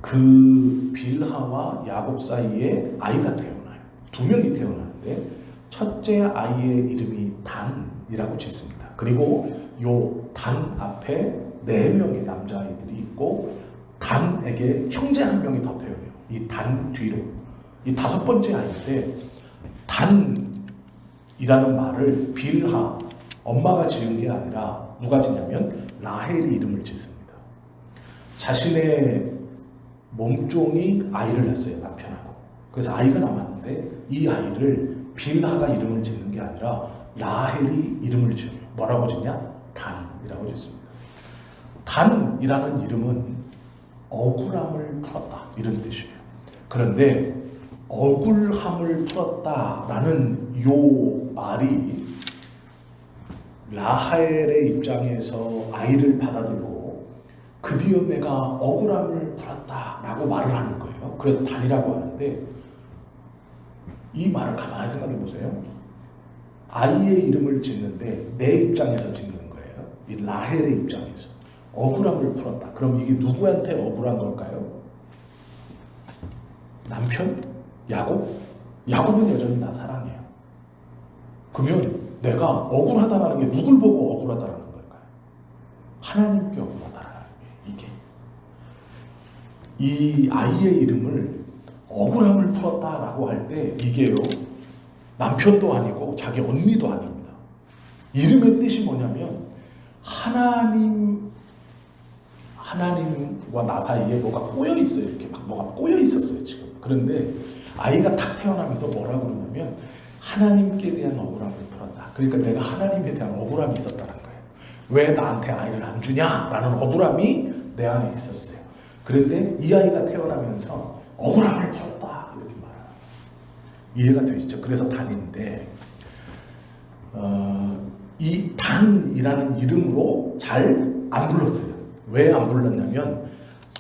그 빌하와 야곱 사이에 아이가 태어나요. 두 명이 태어나는데 첫째 아이의 이름이 단이라고 짓습니다. 그리고 요 단 앞에 4명의 남자아이들이 있고 단에게 형제 한 명이 더 태어나요. 이 단 뒤로. 이 5번째 아이인데 단이라는 말을 빌하 엄마가 지은 게 아니라 누가 짓냐면 라헬이 이름을 짓습니다. 자신의 몸종이 아이를 낳았어요. 남편하고. 그래서 아이가 나왔는데 이 아이를 빌하가 이름을 짓는 게 아니라 라헬이 이름을 지어요. 뭐라고 짓냐? 단이라고 짓습니다. 단이라는 이름은 억울함을 풀었다 이런 뜻이에요. 그런데 억울함을 풀었다라는 요 말이 라헬의 입장에서 아이를 받아들고 드디어 내가 억울함을 풀었다라고 말을 하는 거예요. 그래서 단이라고 하는데 이 말을 가만히 생각해 보세요. 아이의 이름을 짓는데 내 입장에서 짓는 거예요. 이 라헬의 입장에서 억울함을 풀었다. 그럼 이게 누구한테 억울한 걸까요? 남편? 야곱? 야곱은 여전히 나 사랑해요. 그러면 내가 억울하다라는 게 누굴 보고 억울하다라는 걸까요? 하나님께 억울하다라는 게 이게. 이 아이의 이름을 억울함을 풀었다라고 할 때 이게요. 남편도 아니고 자기 언니도 아닙니다. 이름의 뜻이 뭐냐면 하나님과 나 사이에 뭐가 꼬여 있어요. 이렇게 막 뭐가 꼬여 있었어요 지금. 그런데 아이가 탁 태어나면서 뭐라고 그러냐면 하나님께 대한 억울함을 풀었다. 그러니까 내가 하나님에 대한 억울함이 있었다는 거예요. 왜 나한테 아이를 안 주냐라는 억울함이 내 안에 있었어요. 그런데 이 아이가 태어나면서 억울함을 풀었다 이렇게 말해요. 이해가 되시죠? 그래서 단인데 이 단이라는 이름으로 잘 안 불렀어요. 왜 안 불렀냐면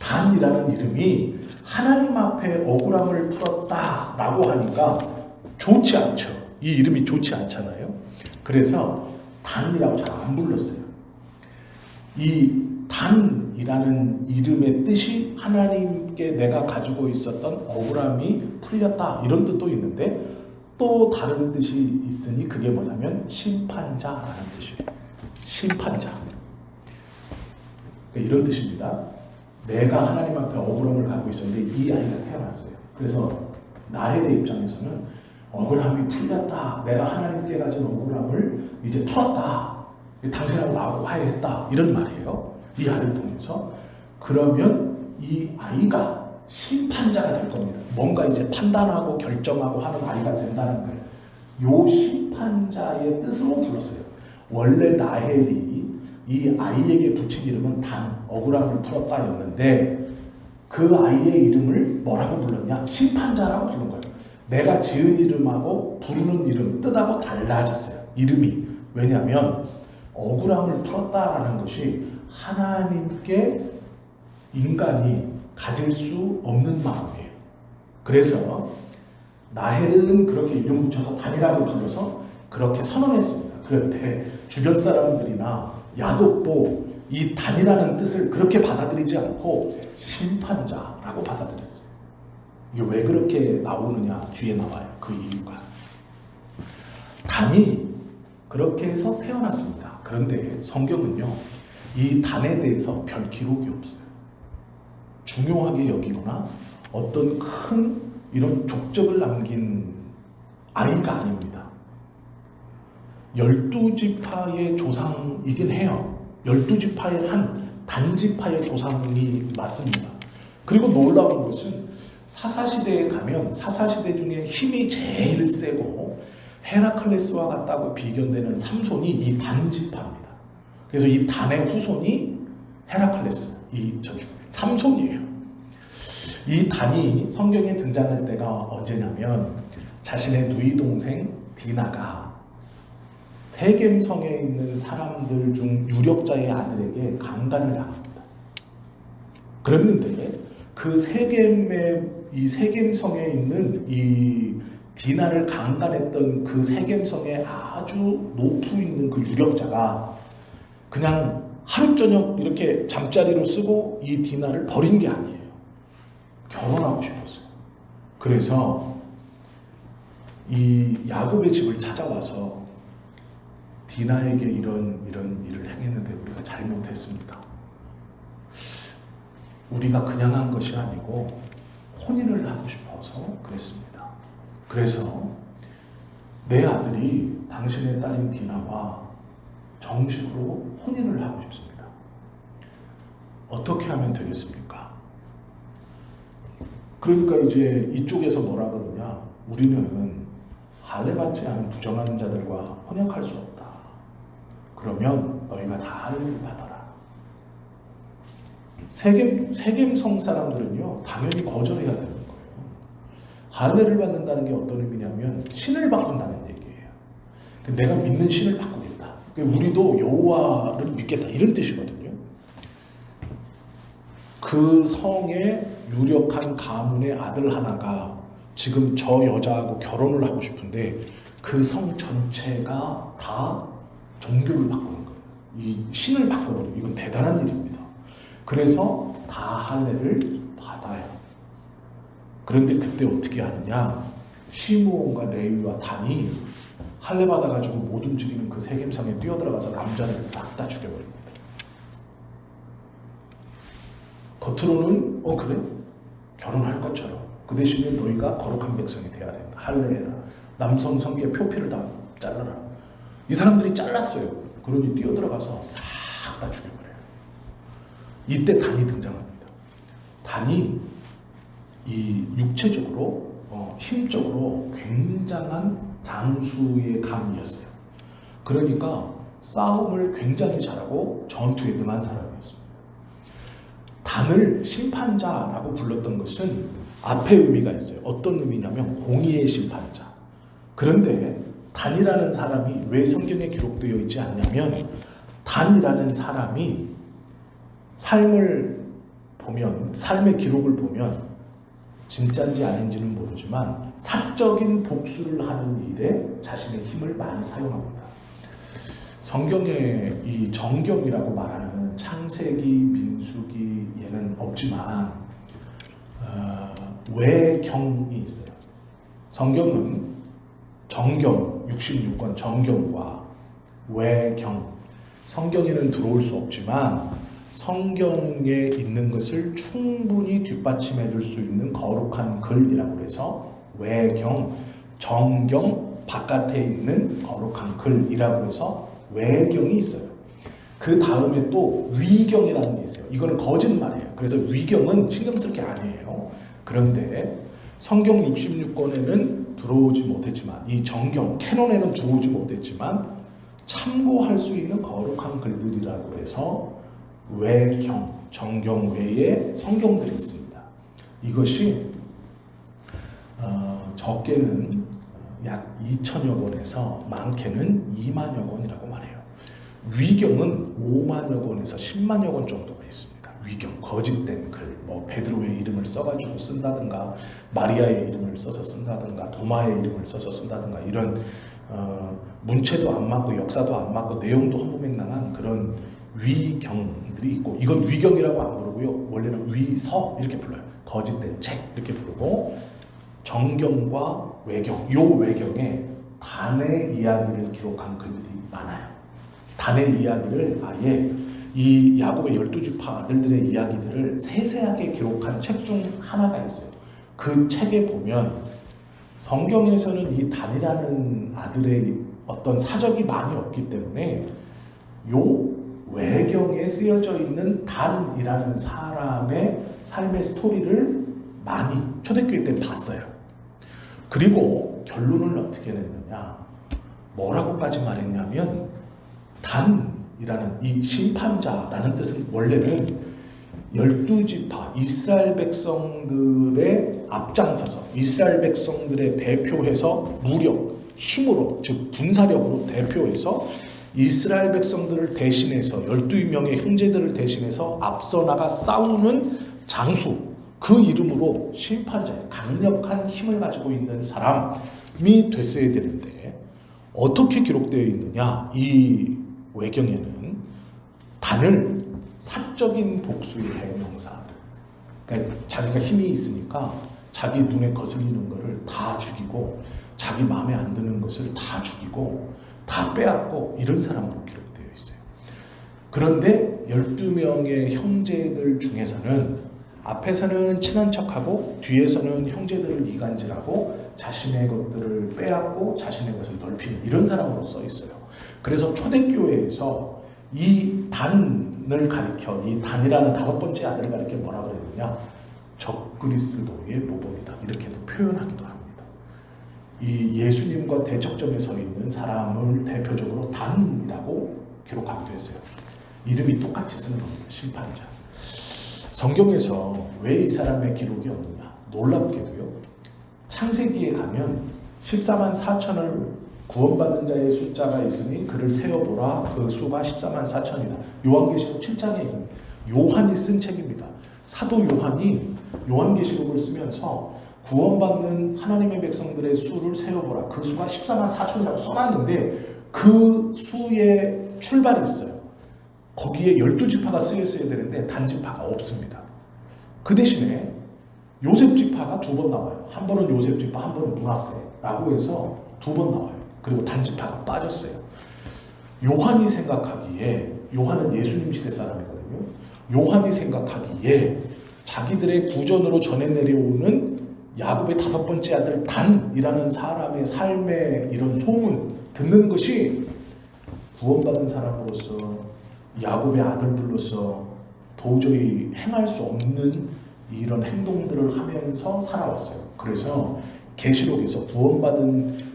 단이라는 이름이 하나님 앞에 억울함을 풀었다라고 하니까 좋지 않죠. 이 이름이 좋지 않잖아요. 그래서 단이라고 잘 안 불렀어요. 이 단이라는 이름의 뜻이 하나님께 내가 가지고 있었던 억울함이 풀렸다 이런 뜻도 있는데 또 다른 뜻이 있으니 그게 뭐냐면 심판자라는 뜻이에요. 심판자. 그러니까 이런 뜻입니다. 내가 하나님 앞에 억울함을 갖고 있었는데 이 아이가 태어났어요. 그래서 나의 입장에서는 억울함이 풀렸다. 내가 하나님께 가진 억울함을 이제 풀었다. 당신하고 나하고 화해했다. 이런 말이에요. 이 아이를 통해서. 그러면 이 아이가 심판자가 될 겁니다. 뭔가 이제 판단하고 결정하고 하는 아이가 된다는 거예요. 요 심판자의 뜻으로 불렀어요. 원래 라헬이 이 아이에게 붙인 이름은 단, 억울함을 풀었다였는데 그 아이의 이름을 뭐라고 불렀냐? 심판자라고 부른 거예요. 내가 지은 이름하고 부르는 이름, 뜻하고 달라졌어요. 이름이. 왜냐하면 억울함을 풀었다라는 것이 하나님께 인간이 가질 수 없는 마음이에요. 그래서 라헬은 그렇게 이름 붙여서 단이라고 불러서 그렇게 선언했습니다. 그런데 주변 사람들이나 야곱도 이 단이라는 뜻을 그렇게 받아들이지 않고 심판자라고 받아들였어요. 이게 왜 그렇게 나오느냐 뒤에 나와요. 그 이유가. 단이 그렇게 해서 태어났습니다. 그런데 성경은요. 이 단에 대해서 별 기록이 없어요. 중요하게 여기거나 어떤 큰 이런 족적을 남긴 아이가 아닙니다. 12지파의 조상이긴 해요. 12지파의 한 단지파의 조상이 맞습니다. 그리고 놀라운 것은 사사시대에 가면 사사시대 중에 힘이 제일 세고 헤라클레스와 같다고 비견되는 삼손이 이 단지파입니다. 그래서 이 단의 후손이 헤라클레스, 삼손이에요. 이 단이 성경에 등장할 때가 언제냐면 자신의 누이 동생 디나가 세겜성에 있는 사람들 중 유력자의 아들에게 강간을 당합니다. 그랬는데 그 세겜성에 있는 이 디나를 강간했던 그 세겜성에 아주 높이 있는 그 유력자가 그냥 하루 저녁 이렇게 잠자리로 쓰고 이 디나를 버린 게 아니에요. 결혼하고 싶었어요. 그래서 이 야곱의 집을 찾아와서 디나에게 이런 일을 행했는데 우리가 잘못했습니다. 우리가 그냥 한 것이 아니고 혼인을 하고 싶어서 그랬습니다. 그래서 내 아들이 당신의 딸인 디나와 정식으로 혼인을 하고 싶습니다. 어떻게 하면 되겠습니까? 그러니까 이제 이쪽에서 뭐라 그러냐, 우리는 할례받지 않은 부정한 자들과 혼역할 수 없다. 그러면 너희가 다 할례를 받아라. 세겜성 사람들은요 당연히 거절해야 되는 거예요. 할례를 받는다는 게 어떤 의미냐면 신을 바꾼다는 얘기예요. 내가 믿는 신을 바꾸겠다. 우리도 여호와를 믿겠다 이런 뜻이거든요. 그 성의 유력한 가문의 아들 하나가 지금 저 여자하고 결혼을 하고 싶은데 그 성 전체가 다 종교를 바꾸는 거예요. 이 신을 바꿔버려요. 이건 대단한 일입니다. 그래서 다 할례를 받아요. 그런데 그때 어떻게 하느냐? 시므온과 레위와 단이 할례 받아가지고 못 움직이는 그 세겜성에 뛰어들어가서 남자를 싹 다 죽여버립니다. 겉으로는 그래? 결혼할 것처럼 그 대신에 너희가 거룩한 백성이 돼야 된다. 할례해라. 남성 성기의 표피를 다 잘라라. 이 사람들이 잘랐어요. 그러니 뛰어들어가서 싹 다 죽여버려요. 이때 단이 등장합니다. 단이 이 육체적으로 힘적으로 굉장한 장수의 감이었어요. 그러니까 싸움을 굉장히 잘하고 전투에 능한 사람이었습니다. 단을 심판자라고 불렀던 것은 앞에 의미가 있어요. 어떤 의미냐면 공의의 심판자. 그런데 단이라는 사람이 왜 성경에 기록되어 있지 않냐면 단이라는 사람이 삶을 보면, 삶의 기록을 보면 진짜인지 아닌지는 모르지만 사적인 복수를 하는 일에 자신의 힘을 많이 사용합니다. 성경에 이 정경이라고 말하는 창세기, 민수기 얘는 없지만 외경이 있어요. 성경은 정경, 66권 정경과 외경, 성경에는 들어올 수 없지만 성경에 있는 것을 충분히 뒷받침해 줄 수 있는 거룩한 글이라고 해서 외경, 정경 바깥에 있는 거룩한 글이라고 해서 외경이 있어요. 그 다음에 또 위경이라는 게 있어요. 이거는 거짓말이에요. 그래서 위경은 신경 쓸 게 아니에요. 그런데 성경 66권에는 들어오지 못했지만 이 정경, 캐논에는 들어오지 못했지만 참고할 수 있는 거룩한 글들이라고 해서 외경, 정경 외에 성경들이 있습니다. 이것이 적게는 약 2천여 권에서 많게는 2만여 권이라고 말해요. 위경은 5만여 권에서 10만여 권 정도가 있습니다. 위경, 거짓된 글, 베드로의 이름을 써가지고 쓴다든가, 마리아의 이름을 써서 쓴다든가, 도마의 이름을 써서 쓴다든가, 이런 문체도 안 맞고 역사도 안 맞고 내용도 허무맹랑한 그런 위경들이 있고, 이건 위경이라고 안 부르고요, 원래는 위서 이렇게 불러요. 거짓된 책 이렇게 부르고, 정경과 외경, 요 외경에 단의 이야기를 기록한 글들이 많아요. 단의 이야기를 아예 이 야곱의 12지파 아들들의 이야기들을 세세하게 기록한 책 중 하나가 있어요. 그 책에 보면 성경에서는 이 단이라는 아들의 어떤 사적이 많이 없기 때문에 요 외경에 쓰여져 있는 단이라는 사람의 삶의 스토리를 많이 초대교회 때 봤어요. 그리고 결론을 어떻게 냈느냐, 뭐라고까지 말했냐면 단이라는 이 심판자라는 뜻은 원래는 12지파 이스라엘 백성들의 앞장서서 이스라엘 백성들의 대표해서 무력, 힘으로, 즉 군사력으로 대표해서 이스라엘 백성들을 대신해서 12명의 형제들을 대신해서 앞서 나가 싸우는 장수, 그 이름으로 심판자의 강력한 힘을 가지고 있는 사람이 됐어야 되는데 어떻게 기록되어 있느냐, 이 외경에는 단을 사적인 복수의 대명사, 그러니까 자기가 힘이 있으니까 자기 눈에 거슬리는 것을 다 죽이고 자기 마음에 안 드는 것을 다 죽이고 다 빼앗고 이런 사람으로 기록되어 있어요. 그런데 12명의 형제들 중에서는 앞에서는 친한 척하고 뒤에서는 형제들을 이간질하고 자신의 것들을 빼앗고 자신의 것을 넓히는 이런 사람으로 써 있어요. 그래서 초대교회에서 이 단을 가리켜, 이 단이라는 5번째 아들을 가리켜 뭐라 그랬느냐? 적그리스도의 모범이다. 이렇게도 표현하기도 합니다. 이 예수님과 대척점에 서 있는 사람을 대표적으로 단이라고 기록하기도 했어요. 이름이 똑같이 쓰는 겁니다. 심판자. 성경에서 왜 이 사람의 기록이 없느냐? 놀랍게도요. 창세기에 가면 14만 4천을 구원받은 자의 숫자가 있으니 그를 세어보라. 그 수가 14만 4천이다. 요한계시록 7장에 요한이 쓴 책입니다. 사도 요한이 요한계시록을 쓰면서 구원받는 하나님의 백성들의 수를 세어보라. 그 수가 14만 4천이라고 써놨는데 그 수에 출발이 있어요. 거기에 12지파가 쓰여 있어야 되는데 단지파가 없습니다. 그 대신에 요셉지파가 2번 나와요. 한 번은 요셉지파, 한 번은 므낫세라고 해서 2번 나와요. 그리고 단지파가 빠졌어요. 요한이 생각하기에, 요한은 예수님 시대 사람이거든요. 요한이 생각하기에 자기들의 구전으로 전해 내려오는 야곱의 5번째 아들 단이라는 사람의 삶의 이런 소문 듣는 것이 구원받은 사람으로서 야곱의 아들들로서 도저히 행할 수 없는 이런 행동들을 하면서 살아왔어요. 그래서 계시록에서 구원받은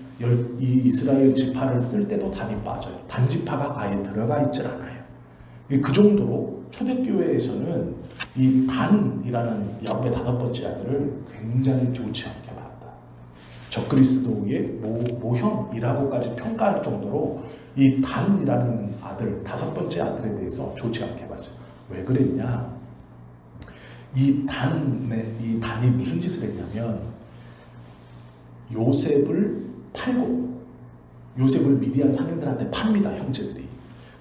이 이스라엘 지파를 쓸 때도 단이 빠져요. 단지파가 아예 들어가 있질 않아요. 그 정도로 초대교회에서는 이 단이라는 야곱의 5번째 아들을 굉장히 좋지 않게 봤다. 적그리스도의 모형이라고까지 평가할 정도로 이 단이라는 아들, 5번째 아들에 대해서 좋지 않게 봤어요. 왜 그랬냐? 이 단이 무슨 짓을 했냐면 요셉을 팔고 요셉을 미디안 상인들한테 팝니다. 형제들이.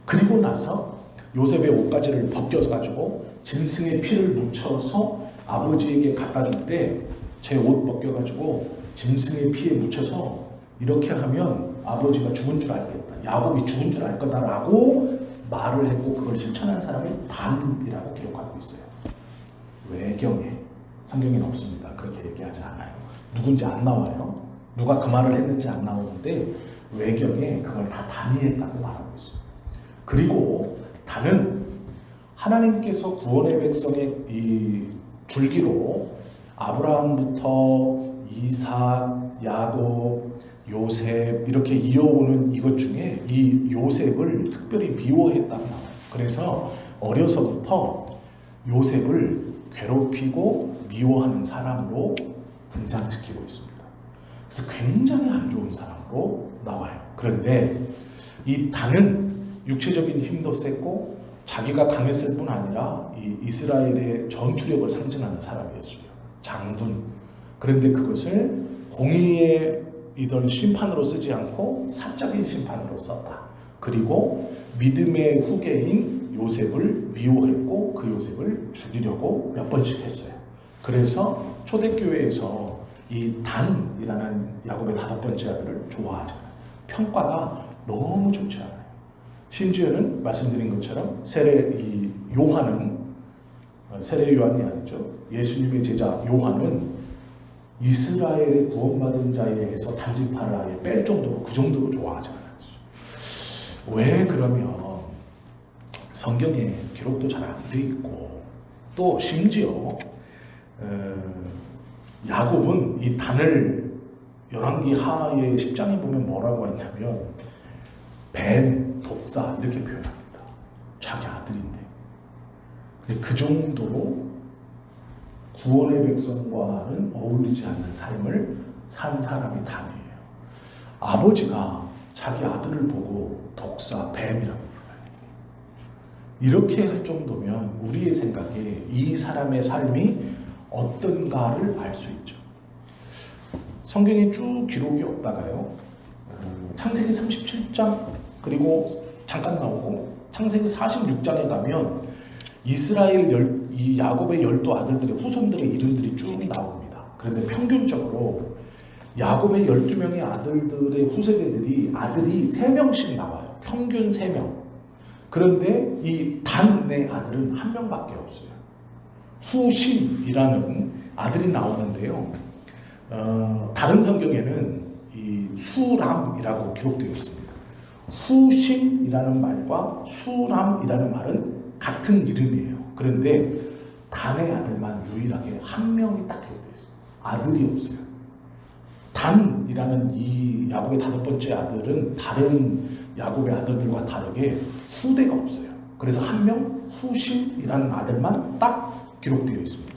그리고 나서 요셉의 옷가지를 벗겨가지고 짐승의 피를 묻혀서 아버지에게 갖다 줄 때 제 옷 벗겨가지고 짐승의 피에 묻혀서 이렇게 하면 아버지가 죽은 줄 알겠다. 야곱이 죽은 줄 알 거다라고 말을 했고 그걸 실천한 사람을 단이라고 기록하고 있어요. 외경에 성경에는 없습니다. 그렇게 얘기하지 않아요. 누군지 안 나와요. 누가 그 말을 했는지 안 나오는데 외경에 그걸 다 단이 했다고 말하고 있어요. 그리고 단은 하나님께서 구원의 백성의 이 줄기로 아브라함부터 이삭, 야곱, 요셉 이렇게 이어오는 이것 중에 이 요셉을 특별히 미워했다고 나와요. 그래서 어려서부터 요셉을 괴롭히고 미워하는 사람으로 등장시키고 있습니다. 그래서 굉장히 안 좋은 사람으로 나와요. 그런데 이 단은 육체적인 힘도 셌고 자기가 강했을 뿐 아니라 이 이스라엘의 전투력을 상징하는 사람이었어요. 장군. 그런데 그것을 공의의 이런 심판으로 쓰지 않고 사적인 심판으로 썼다. 그리고 믿음의 후계인 요셉을 미워했고 그 요셉을 죽이려고 몇 번씩 했어요. 그래서 초대교회에서 이 단이라는 야곱의 5번째 아들을 좋아하지 않았어요. 평가가 너무 좋지 않아요. 심지어는 말씀드린 것처럼 세례 요한이 아니죠. 예수님의 제자 요한은 이스라엘의 구원받은 자에게서 단지파를 아예 뺄 정도로 그 정도로 좋아하지 않았어요. 왜 그러면 성경에 기록도 잘 안 돼 있고 또 심지어 야곱은 이 단을 열왕기 하의 10장에 보면 뭐라고 했냐면 뱀, 독사 이렇게 표현합니다. 자기 아들인데. 근데 그 정도로 구원의 백성과는 어울리지 않는 삶을 산 사람이 단이에요. 아버지가 자기 아들을 보고 독사, 뱀이라고 불러요. 이렇게 할 정도면 우리의 생각에 이 사람의 삶이 어떤가를 알 수 있죠. 성경에 쭉 기록이 없다가요. 창세기 37장 그리고 잠깐 나오고 창세기 46장에 가면 이 야곱의 12아들들의 후손들의 이름들이 쭉 나옵니다. 그런데 평균적으로 야곱의 12명의 아들들의 후세대들이 아들이 3명씩 나와요. 평균 3명. 그런데 이 단의 아들은 1명밖에 없어요. 후심이라는 아들이 나오는데요. 다른 성경에는 이 수람이라고 기록되어 있습니다. 후심이라는 말과 수람이라는 말은 같은 이름이에요. 그런데 단의 아들만 유일하게 1명이 딱 기록되어 있습니다. 아들이 없어요. 단이라는 이 야곱의 5번째 아들은 다른 야곱의 아들들과 다르게 후대가 없어요. 그래서 1명 후심이라는 아들만 딱 기록되어 있습니다.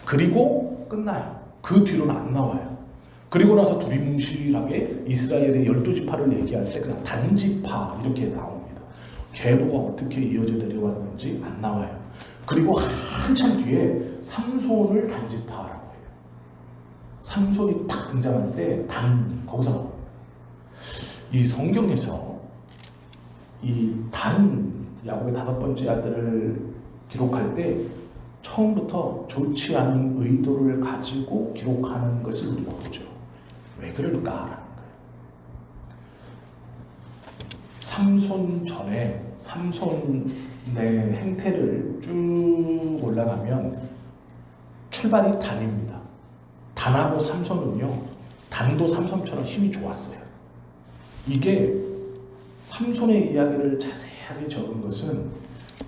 그리고 끝나요. 그 뒤로는 안 나와요. 그리고 나서 두리뭉실하게 이스라엘의 12지파를 얘기할 때 그냥 단지파 이렇게 나옵니다. 계보가 어떻게 이어져 내려왔는지 안 나와요. 그리고 한참 뒤에 삼손을 단지파라고 해요. 삼손이 딱 등장할 때 거기서 나옵니다. 이 성경에서 이 야곱의 5번째 아들을 기록할 때 처음부터 좋지 않은 의도를 가지고 기록하는 것을 우리가 보죠. 왜 그럴까라는 거예요. 삼손 전에 삼손의 행태를 쭉 올라가면 출발이 단입니다. 단하고 삼손은요, 단도 삼손처럼 힘이 좋았어요. 이게 삼손의 이야기를 자세하게 적은 것은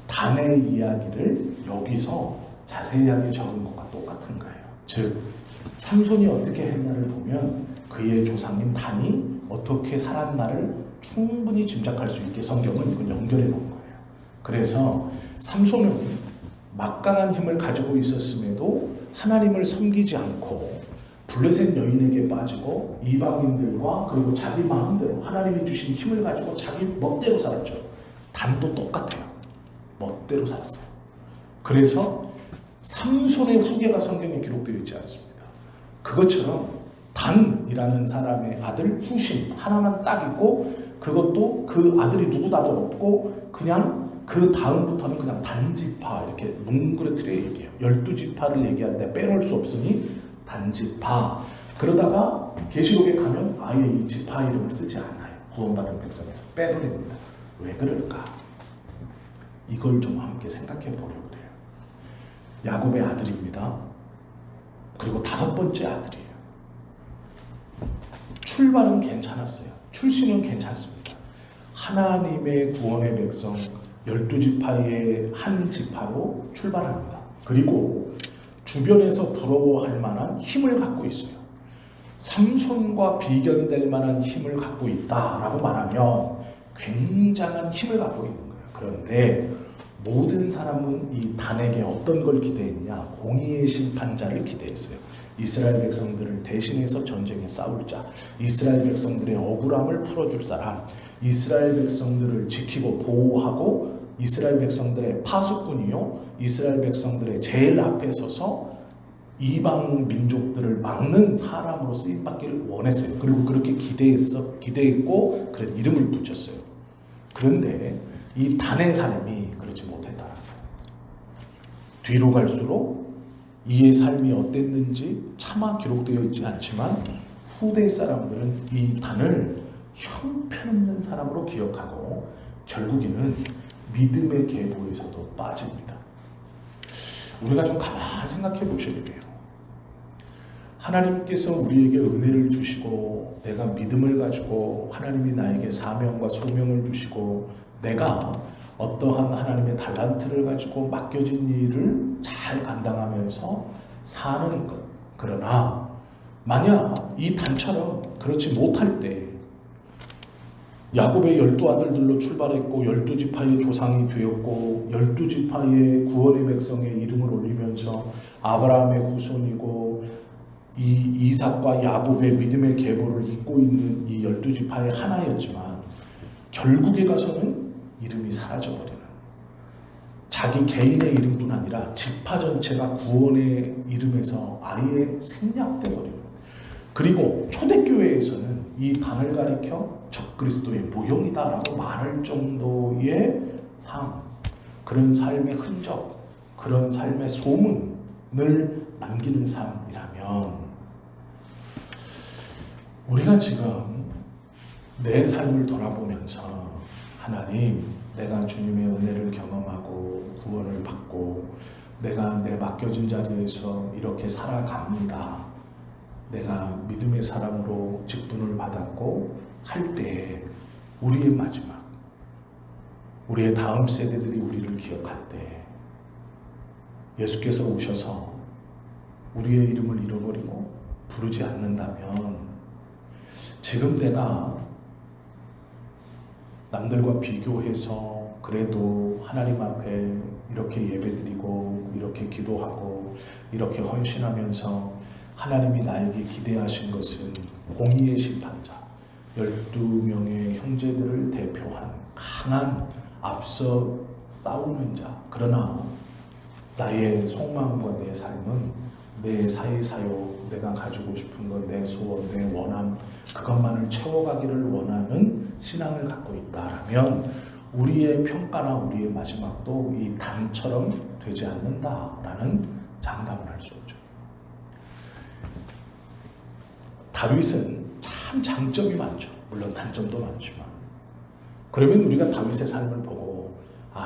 단의 이야기를 여기서 자세하게 적은 것과 똑같은 거예요. 즉 삼손이 어떻게 했나를 보면 그의 조상인 단이 어떻게 살았나를 충분히 짐작할 수 있게 성경은 이걸 연결해 놓은 거예요. 그래서 삼손은 막강한 힘을 가지고 있었음에도 하나님을 섬기지 않고 블레셋 여인에게 빠지고 이방인들과 그리고 자기 마음대로 하나님이 주신 힘을 가지고 자기 멋대로 살았죠. 단도 똑같아요. 멋대로 살았어요. 그래서 삼손의 후계가 성경에 기록되어 있지 않습니다. 그것처럼 단이라는 사람의 아들 후심 하나만 딱 있고 그것도 그 아들이 누구다도 없고 그냥 그 다음부터는 그냥 단지파 이렇게 뭉그러뜨려 얘기해요. 12지파를 얘기할 때 빼놓을 수 없으니 단지파. 그러다가 계시록에 가면 아예 이 지파 이름을 쓰지 않아요. 구원받은 백성에서 빼버립니다. 왜 그럴까? 이걸 좀 함께 생각해 보려고 그래요. 야곱의 아들입니다. 그리고 5번째 아들이에요. 출발은 괜찮았어요. 출신은 괜찮습니다. 하나님의 구원의 백성 12지파의 한 지파로 출발합니다. 그리고 주변에서 부러워할 만한 힘을 갖고 있어요. 삼손과 비견될 만한 힘을 갖고 있다라고 말하면 굉장한 힘을 갖고 있는 거예요. 그런데 모든 사람은 이 단에게 어떤 걸 기대했냐? 공의의 심판자를 기대했어요. 이스라엘 백성들을 대신해서 전쟁에 싸울 자, 이스라엘 백성들의 억울함을 풀어줄 사람, 이스라엘 백성들을 지키고 보호하고 이스라엘 백성들의 파수꾼이요, 이스라엘 백성들의 제일 앞에 서서 이방 민족들을 막는 사람으로 쓰임받기를 원했어요. 그리고 그렇게 기대했고 그런 이름을 붙였어요. 그런데 이 단의 삶이 그렇지 못했다는 거예요. 뒤로 갈수록 이의 삶이 어땠는지 차마 기록되어 있지 않지만 후대 사람들은 이 단을 형편없는 사람으로 기억하고 결국에는 믿음의 계보에서도 빠집니다. 우리가 좀 가만히 생각해 보셔야 돼요. 하나님께서 우리에게 은혜를 주시고 내가 믿음을 가지고 하나님이 나에게 사명과 소명을 주시고 내가 어떠한 하나님의 달란트를 가지고 맡겨진 일을 잘 감당하면서 사는 것. 그러나 만약 이 단처럼 그렇지 못할 때 야곱의 12아들들로 출발했고 12지파의 조상이 되었고 12지파의 구원의 백성의 이름을 올리면서 아브라함의 후손이고 이 이삭과 야곱의 믿음의 계보를 잇고 있는 이 12지파의 하나였지만 결국에 가서는 이름이 사라져버리는, 자기 개인의 이름뿐 아니라 지파 전체가 구원의 이름에서 아예 생략돼버리는, 그리고 초대교회에서는 이 단을 가리켜 적그리스도의 모형이다라고 말할 정도의 삶, 그런 삶의 흔적, 그런 삶의 소문을 남기는 삶이라면 우리가 지금 내 삶을 돌아보면서 하나님, 내가 주님의 은혜를 경험하고 구원을 받고 내가 내 맡겨진 자리에서 이렇게 살아갑니다. 내가 믿음의 사람으로 직분을 받았고 할 때 우리의 마지막, 우리의 다음 세대들이 우리를 기억할 때 예수께서 오셔서 우리의 이름을 잃어버리고 부르지 않는다면 지금 내가 남들과 비교해서 그래도 하나님 앞에 이렇게 예배드리고 이렇게 기도하고 이렇게 헌신하면서 하나님이 나에게 기대하신 것은 공의의 심판자, 12명의 형제들을 대표한 강한 앞서 싸우는 자. 그러나 나의 속마음과 내 삶은 내 사이사욕, 내가 가지고 싶은 것, 내 소원, 내 원함, 그것만을 채워가기를 원하는 신앙을 갖고 있다라면 우리의 평가나 우리의 마지막도 이 단처럼 되지 않는다라는 장담을 할 수 없죠. 다윗은 참 장점이 많죠. 물론 단점도 많지만 그러면 우리가 다윗의 삶을 보고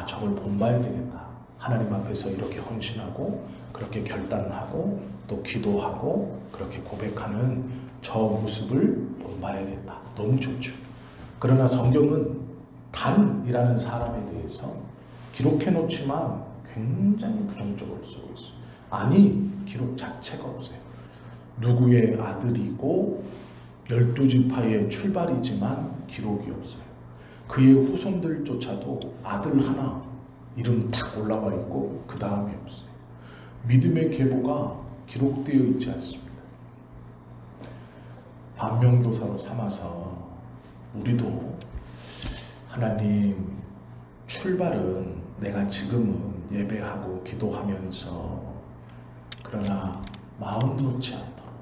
저걸 본봐야 되겠다. 하나님 앞에서 이렇게 헌신하고 그렇게 결단하고 또 기도하고 그렇게 고백하는 저 모습을 본봐야겠다. 너무 좋죠. 그러나 성경은 단이라는 사람에 대해서 기록해놓지만 굉장히 부정적으로 쓰고 있어요. 아니, 기록 자체가 없어요. 누구의 아들이고 12지파의 출발이지만 기록이 없어요. 그의 후손들조차도 아들 하나 이름 탁 올라와 있고 그 다음이 없어요. 믿음의 계보가 기록되어 있지 않습니다. 반면교사로 삼아서 우리도 하나님, 출발은 내가 지금은 예배하고 기도하면서 그러나 마음 놓지 않도록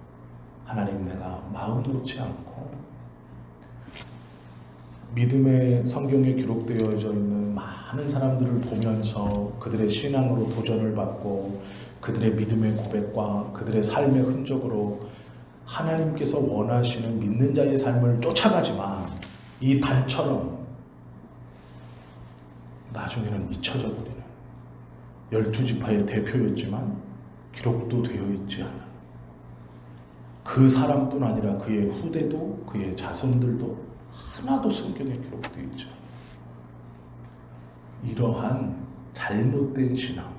하나님, 내가 마음 놓지 않고 믿음의 성경에 기록되어져 있는 많은 사람들을 보면서 그들의 신앙으로 도전을 받고 그들의 믿음의 고백과 그들의 삶의 흔적으로 하나님께서 원하시는 믿는 자의 삶을 쫓아가지만 이 단처럼 나중에는 잊혀져 버리는 12지파의 대표였지만 기록도 되어 있지 않은 그 사람뿐 아니라 그의 후대도 그의 자손들도 하나도 성경에 기록되어 있지 않아요. 이러한 잘못된 신앙,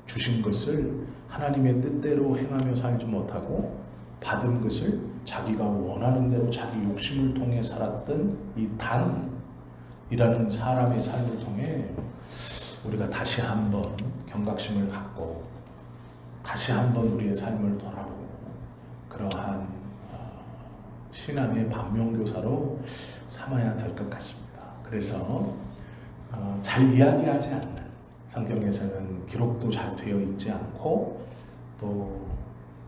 주신 것을 하나님의 뜻대로 행하며 살지 못하고 받은 것을 자기가 원하는 대로 자기 욕심을 통해 살았던 이 단이라는 사람의 삶을 통해 우리가 다시 한번 경각심을 갖고 다시 한번 우리의 삶을 돌아보고 그러한 신앙의 반면교사로 삼아야 될 것 같습니다. 그래서 잘 이야기하지 않는, 성경에서는 기록도 잘 되어 있지 않고 또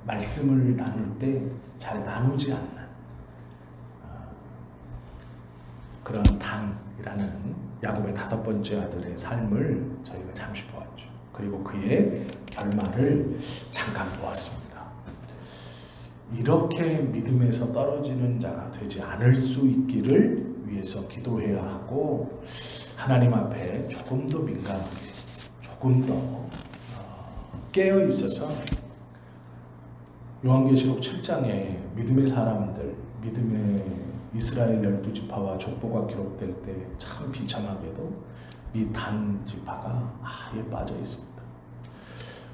말씀을 나눌 때 잘 나누지 않는 그런 단이라는 야곱의 5번째 아들의 삶을 저희가 잠시 보았죠. 그리고 그의 결말을 잠깐 보았습니다. 이렇게 믿음에서 떨어지는 자가 되지 않을 수 있기를 위해서 기도해야 하고 하나님 앞에 조금 더 민감하게 조금 더 깨어 있어서 요한계시록 7장에 믿음의 사람들, 믿음의 이스라엘 12지파와 족보가 기록될 때 참 비참하게도 이 단 지파가 아예 빠져 있습니다.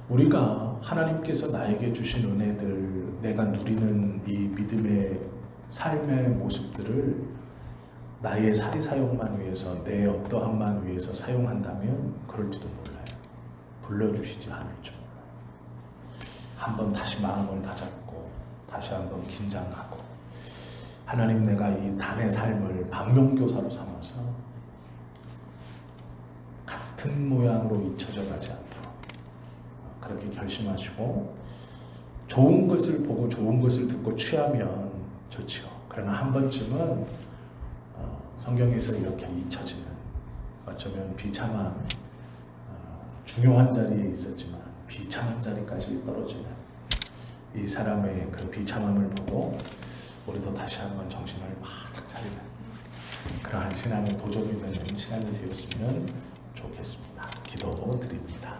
우리가 하나님께서 나에게 주신 은혜들, 내가 누리는 이 믿음의 삶의 모습들을 나의 사리사욕만 위해서, 내 어떠함만 위해서 사용한다면 그럴지도 몰라요. 불러주시지 않을지 몰라요. 한번 다시 마음을 다잡고 다시 한번 긴장하고 하나님, 내가 이 단의 삶을 반면교사로 삼아서 같은 모양으로 잊혀져 가지 않도록 그렇게 결심하시고 좋은 것을 보고 좋은 것을 듣고 취하면 좋죠. 그러나 한 번쯤은 성경에서 이렇게 잊혀지는 어쩌면 비참한 중요한 자리에 있었지만 비참한 자리까지 떨어지는 이 사람의 그 비참함을 보고 우리도 다시 한번 정신을 바짝 차리는 그러한 신앙의 도전이 되는 시간이 되었으면 좋겠습니다. 기도드립니다.